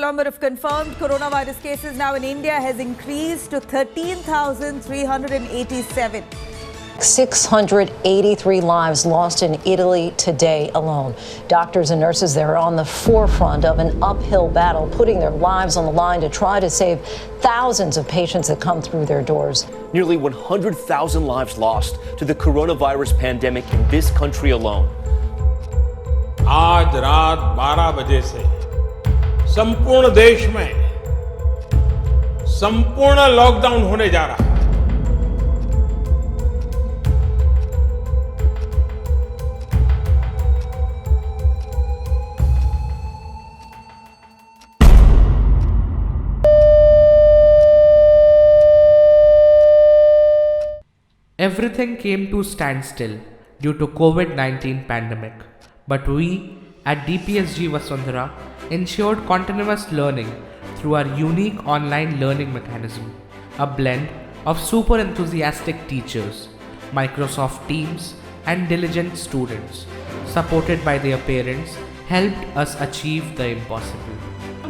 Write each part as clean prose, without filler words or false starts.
number of confirmed coronavirus cases now in India has increased to 13,387. 683 lives lost in Italy today alone. Doctors and nurses there are on the forefront of an uphill battle, putting their lives on the line to try to save thousands of patients that come through their doors. Nearly 100,000 lives lost to the coronavirus pandemic in this country alone. आज रात 12 बजे से संपूर्ण देश में संपूर्ण lockdown होने जा रहा है। Everything came to standstill due to COVID-19 pandemic, but we at DPSG Vasundhara ensured continuous learning through our unique online learning mechanism, a blend of super enthusiastic teachers, Microsoft Teams and diligent students, supported by their parents, helped us achieve the impossible.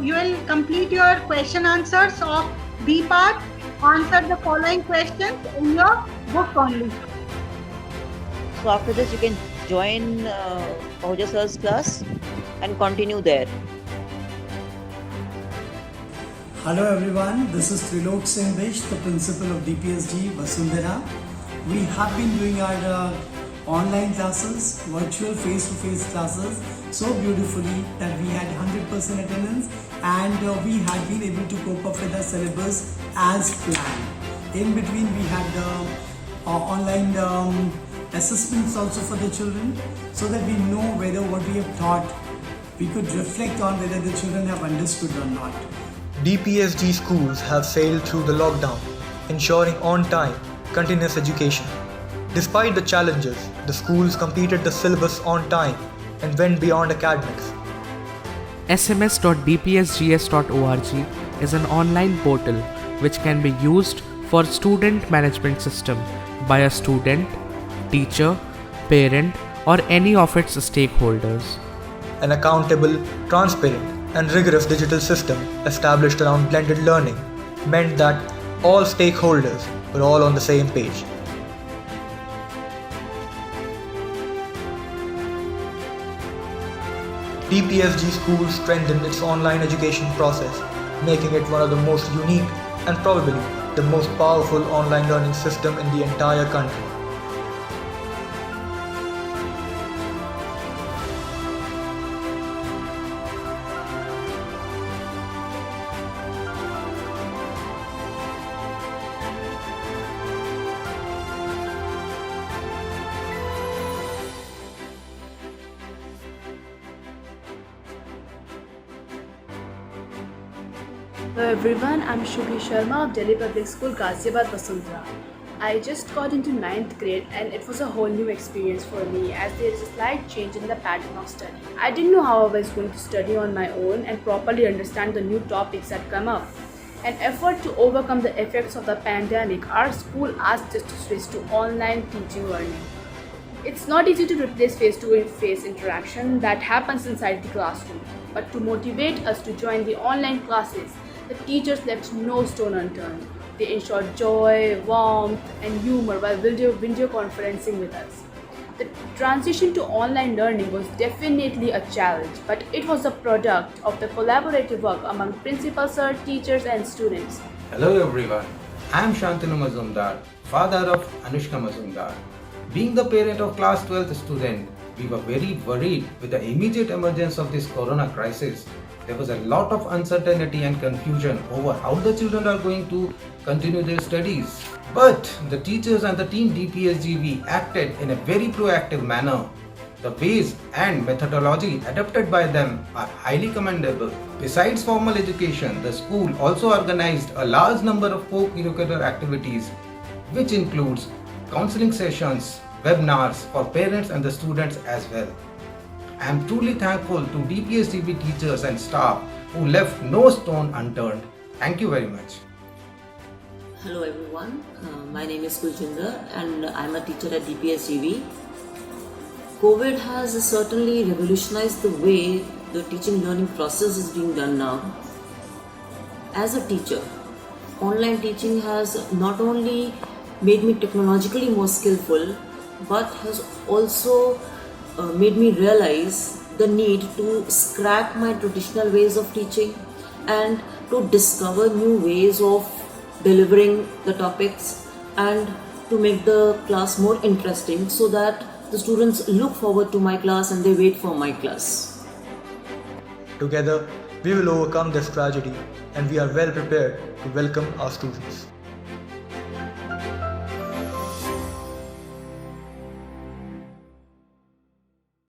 You will complete your question answers of B part. Answer the following questions in your book only. So after this you can join Pahuja sir's class and continue there. Hello everyone, this is Trilok Singh Bish, the principal of DPSG Vasundhara. We have been doing our online classes, virtual face-to-face classes so beautifully that we had 100% attendance and we had been able to cope up with the syllabus as planned. In between we had the online assessments also for the children so that we know whether what we have taught, we could reflect on whether the children have understood or not. DPSG schools have sailed through the lockdown, ensuring on-time, continuous education. Despite the challenges, the schools completed the syllabus on time and went beyond academics. sms.dpsgs.org is an online portal which can be used for student management system by a student, teacher, parent or any of its stakeholders. An accountable, transparent and rigorous digital system established around blended learning meant that all stakeholders were all on the same page. DPSG schools strengthened its online education process, making it one of the most unique and probably the most powerful online learning system in the entire country. Hello everyone, I'm Shubhi Sharma of Delhi Public School, Ghaziabad, Vasundhara. I just got into 9th grade and it was a whole new experience for me as there is a slight change in the pattern of study. I didn't know how I was going to study on my own and properly understand the new topics that come up. An effort to overcome the effects of the pandemic, our school asked us to switch to online teaching learning. It's not easy to replace face-to-face interaction that happens inside the classroom, but to motivate us to join the online classes, the teachers left no stone unturned. They ensured joy, warmth, and humor while video conferencing with us. The transition to online learning was definitely a challenge, but it was a product of the collaborative work among principal sir, teachers, and students. Hello everyone, I am Shantanu Mazumdar, father of Anushka Mazumdar. Being the parent of class 12th student, we were very worried with the immediate emergence of this corona crisis. There was a lot of uncertainty and confusion over how the children are going to continue their studies. But the teachers and the team DPSGV acted in a very proactive manner. The ways and methodology adopted by them are highly commendable. Besides formal education, the school also organized a large number of co-curricular activities, which includes counseling sessions, webinars for parents and the students as well. I am truly thankful to DPSGB teachers and staff who left no stone unturned. Thank you very much. Hello everyone, my name is Kuljinder and I am a teacher at DPSGB. COVID has certainly revolutionized the way the teaching learning process is being done now. as a teacher, online teaching has not only made me technologically more skillful, but has also made me realize the need to scrap my traditional ways of teaching and to discover new ways of delivering the topics and to make the class more interesting so that the students look forward to my class and they wait for my class. Together, we will overcome this tragedy and we are well prepared to welcome our students.